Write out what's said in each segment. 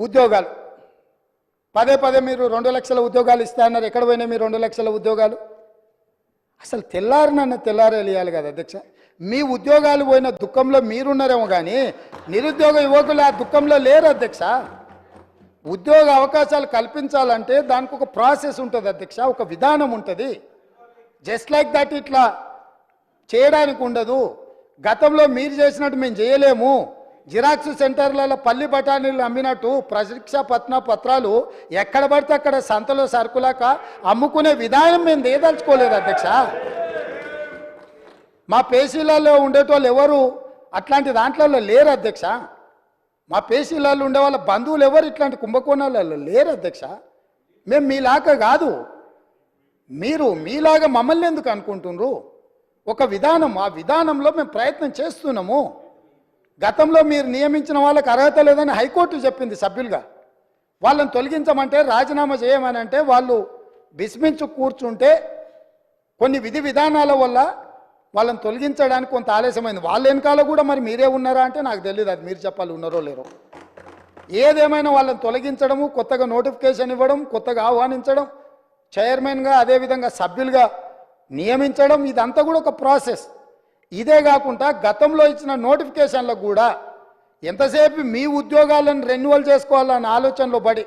ఉద్యోగాలు పదే పదే మీరు 2 లక్షల ఉద్యోగాలు ఇస్తారన్నారు. ఎక్కడ పోయినా మీరు 2 లక్షల ఉద్యోగాలు? అసలు తెల్లారేయాలి కదా అధ్యక్ష. మీ ఉద్యోగాలు పోయిన దుఃఖంలో మీరున్నారేమో కానీ నిరుద్యోగ యువకులు ఆ దుఃఖంలో లేరు అధ్యక్ష. ఉద్యోగ అవకాశాలు కల్పించాలంటే దానికి ఒక ప్రాసెస్ ఉంటుంది అధ్యక్ష, ఒక విధానం ఉంటుంది. జస్ట్ లైక్ దట్ ఇట్లా చేయడానికి ఉండదు. గతంలో మీరు చేసినట్టు మేము చేయలేము. జిరాక్స్ సెంటర్లలో పల్లి బఠానీలు అమ్మినట్టు పరీక్షా పత్రాలు ఎక్కడ పడితే అక్కడ సంతలో సరుకులాక అమ్ముకునే విధానం మేము దేదలుచుకోలేదు అధ్యక్ష. మా పేషీలలో ఉండేటోళ్ళు ఎవరు అట్లాంటి దాంట్లో లేరు అధ్యక్ష. మా పేషీలలో ఉండే వాళ్ళ బంధువులు ఎవరు ఇట్లాంటి కుంభకోణాలలో లేరు అధ్యక్ష. మేము మీలాగా కాదు, మీరు మీలాగా మమ్మల్ని ఎందుకు అనుకుంటున్నారు? ఒక విధానం, ఆ విధానంలో మేము ప్రయత్నం చేస్తున్నాము. గతంలో మీరు నియమించిన వాళ్ళకి అర్హత లేదని హైకోర్టు చెప్పింది సభ్యులుగా. వాళ్ళని తొలగించమంటే రాజీనామా చేయమని అంటే వాళ్ళు విస్మించు కూర్చుంటే కొన్ని విధి విధానాల వల్ల వాళ్ళని తొలగించడానికి కొంత ఆలస్యమైంది. వాళ్ళ వెనకాల కూడా మరి మీరే ఉన్నారా అంటే నాకు తెలియదు, అది మీరు చెప్పాలి ఉన్నారో లేరో. ఏదేమైనా వాళ్ళని తొలగించడము, కొత్తగా నోటిఫికేషన్ ఇవ్వడం, కొత్తగా ఆహ్వానించడం, చైర్మన్గా అదేవిధంగా సభ్యులుగా నియమించడం, ఇదంతా కూడా ఒక ప్రాసెస్. ఇదే కాకుండా గతంలో ఇచ్చిన నోటిఫికేషన్లకు కూడా ఎంతసేపు మీ ఉద్యోగాలను రెన్యువల్ చేసుకోవాలన్న ఆలోచనలో పడి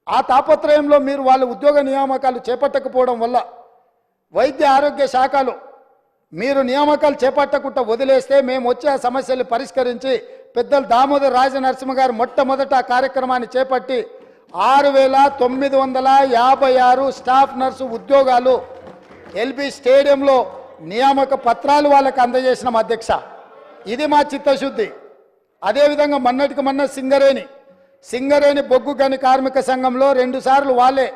ఆ తాపత్రయంలో మీరు వాళ్ళ ఉద్యోగ నియామకాలు చేపట్టకపోవడం వల్ల వైద్య ఆరోగ్య శాఖలో మీరు నియామకాలు చేపట్టకుండా వదిలేస్తే మేము వచ్చి ఆ సమస్యలు పరిష్కరించి పెద్దలు దామోదర్ రాజనరసింహ గారు మొట్టమొదట ఆ కార్యక్రమాన్ని చేపట్టి 6,956 స్టాఫ్ నర్సు ఉద్యోగాలు ఎల్బీ స్టేడియంలో నియామక పత్రాలు వాళ్ళకి అందజేసినాం అధ్యక్ష. ఇది మా చిత్తశుద్ధి. అదేవిధంగా మొన్నటికి మొన్న సింగరేణి బొగ్గు గని కార్మిక సంఘంలో 2 సార్లు వాళ్ళే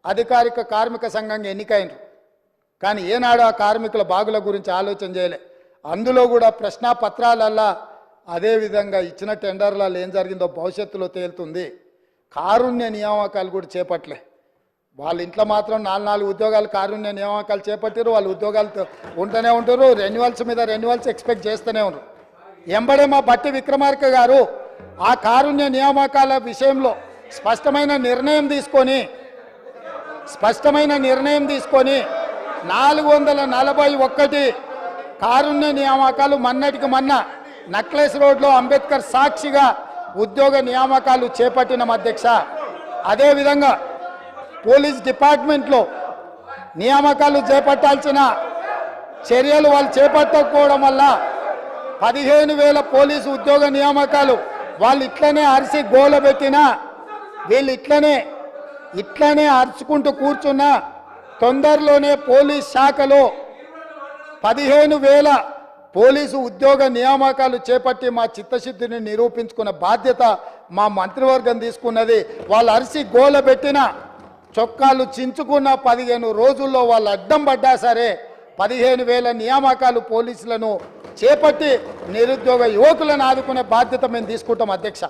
అధికారిక కార్మిక సంఘంగా ఎన్నికైనరు. కానీ ఏనాడు ఆ కార్మికుల బాగుల గురించి ఆలోచన చేయలే. అందులో కూడా ప్రశ్నాపత్రాలల్లా అదేవిధంగా ఇచ్చిన టెండర్లలో ఏం జరిగిందో భవిష్యత్తులో తేలుతుంది. కారుణ్య నియామకాలు కూడా చేపట్టలే. వాళ్ళ ఇంట్లో మాత్రం 4 ఉద్యోగాలు కారుణ్య నియామకాలు చేపట్టారు. వాళ్ళు ఉద్యోగాలు ఉంటూనే ఉంటారు, రెన్యువల్స్ మీద రెన్యువల్స్ ఎక్స్పెక్ట్ చేస్తూనే ఉన్నారు. ఎంబడే మా బట్టి విక్రమార్క గారు ఆ కారుణ్య నియామకాల విషయంలో స్పష్టమైన నిర్ణయం తీసుకొని 441 కారుణ్య నియామకాలు మొన్నటికి మొన్న నక్లెస్ రోడ్లో అంబేద్కర్ సాక్షిగా ఉద్యోగ నియామకాలు చేపట్టిన అధ్యక్ష. అదేవిధంగా పోలీస్ డిపార్ట్మెంట్లో నియామకాలు చేపట్టాల్సిన చర్యలు వాళ్ళు చేపట్టకపోవడం వల్ల 15,000 పోలీసు ఉద్యోగ నియామకాలు వాళ్ళు ఇట్లనే అరిసి గోలబెట్టినా వీళ్ళు ఇట్లనే అరుచుకుంటూ కూర్చున్నా తొందరలోనే పోలీస్ శాఖలో 15,000 పోలీసు ఉద్యోగ నియామకాలు చేపట్టి మా చిత్తశుద్ధిని నిరూపించుకున్న బాధ్యత మా మంత్రివర్గం తీసుకున్నది. వాళ్ళు అరిసి గోలబెట్టిన చొక్కాలు చించుకున్న 15 రోజుల్లో వాళ్ళు అడ్డం పడ్డా సరే 15,000 నియామకాలు పోలీసులను చేపట్టి నిరుద్యోగ యువకులను ఆదుకునే బాధ్యత మేము తీసుకుంటాం అధ్యక్ష.